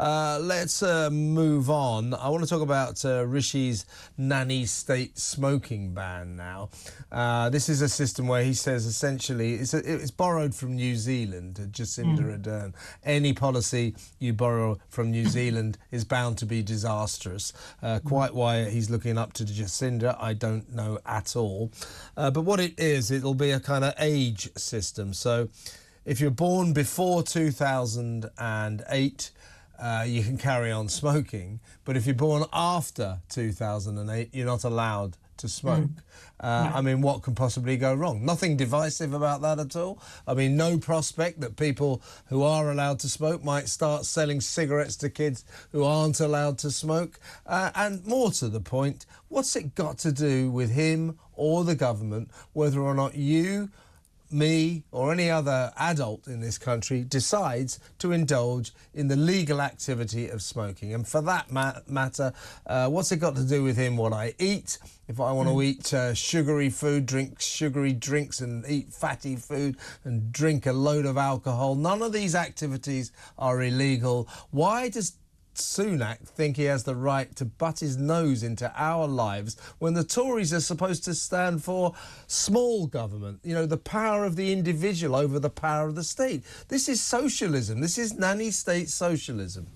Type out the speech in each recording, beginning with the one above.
Let's move on. I want to talk about Rishi's Nanny state smoking ban now. This is a system where he says essentially it's borrowed from New Zealand, Jacinda Ardern. Any policy you borrow from New Zealand is bound to be disastrous. Quite why he's looking up to Jacinda, I don't know at all. But what it is, it'll be a kind of age system. So if you're born before 2008, you can carry on smoking. But if you're born after 2008, you're not allowed to smoke. I mean, what can possibly go wrong? Nothing divisive about that at all. I mean, no prospect that people who are allowed to smoke might start selling cigarettes to kids who aren't allowed to smoke. And more to the point, what's it got to do with him or the government, whether or not you, me or any other adult in this country decides to indulge in the legal activity of smoking? And for that matter, what's it got to do with him, what I eat? If I want to eat sugary food, drink sugary drinks and eat fatty food and drink a load of alcohol, none of these activities are illegal. Why does Sunak think he has the right to butt his nose into our lives when the Tories are supposed to stand for small government, you know, the power of the individual over the power of the state? This is socialism. This is nanny state socialism.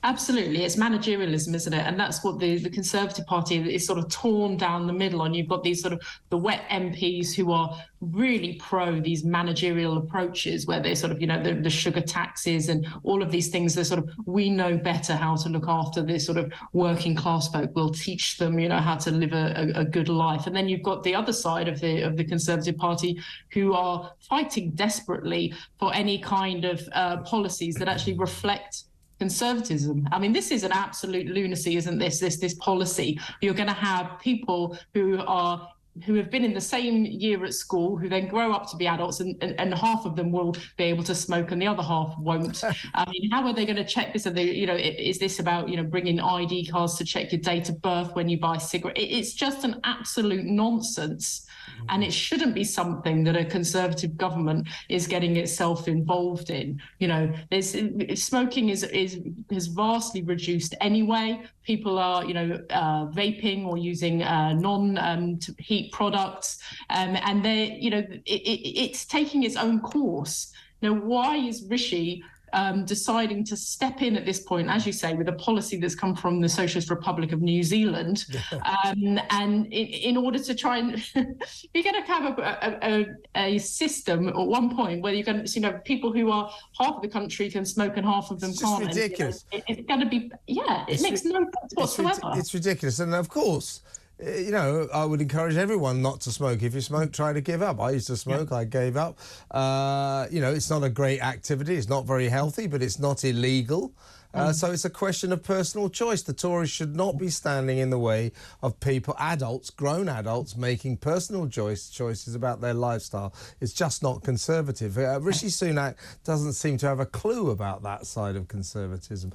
Absolutely. It's managerialism, isn't it? And that's what the Conservative Party is sort of torn down the middle on. You've got these sort of the wet MPs who are really pro these managerial approaches where they're sort of, you know, the sugar taxes and all of these things. They're sort of, we know better how to look after this sort of working class folk. We'll teach them, you know, how to live a good life. And then you've got the other side of the Conservative Party who are fighting desperately for any kind of policies that actually reflect conservatism. I mean, this is an absolute lunacy, isn't this? This policy. You're going to have people who have been in the same year at school, who then grow up to be adults, and half of them will be able to smoke and the other half won't. I mean, how are they going to check this? Are they, you know, is this about, you know, bringing ID cards to check your date of birth when you buy cigarettes? It's just an absolute nonsense. And it shouldn't be something that a Conservative government is getting itself involved in. You know, smoking has vastly reduced anyway. People are, you know, vaping or using non-heat products, and they're, you know, it's taking its own course. Now, why is Rishi deciding to step in at this point, as you say, with a policy that's come from the Socialist Republic of New Zealand, and in order to try and you're going to have a system at one point where you're going to, you know, people who are half of the country can smoke and half of them can't. It's ridiculous. You know, it's going to be, it makes no sense whatsoever. It's ridiculous, and of course, you know, I would encourage everyone not to smoke. If you smoke, try to give up. I used to smoke, I gave up. You know, it's not a great activity. It's not very healthy, but it's not illegal. So it's a question of personal choice. The Tories should not be standing in the way of people, adults, grown adults, making personal choices about their lifestyle. It's just not conservative. Rishi Sunak doesn't seem to have a clue about that side of conservatism.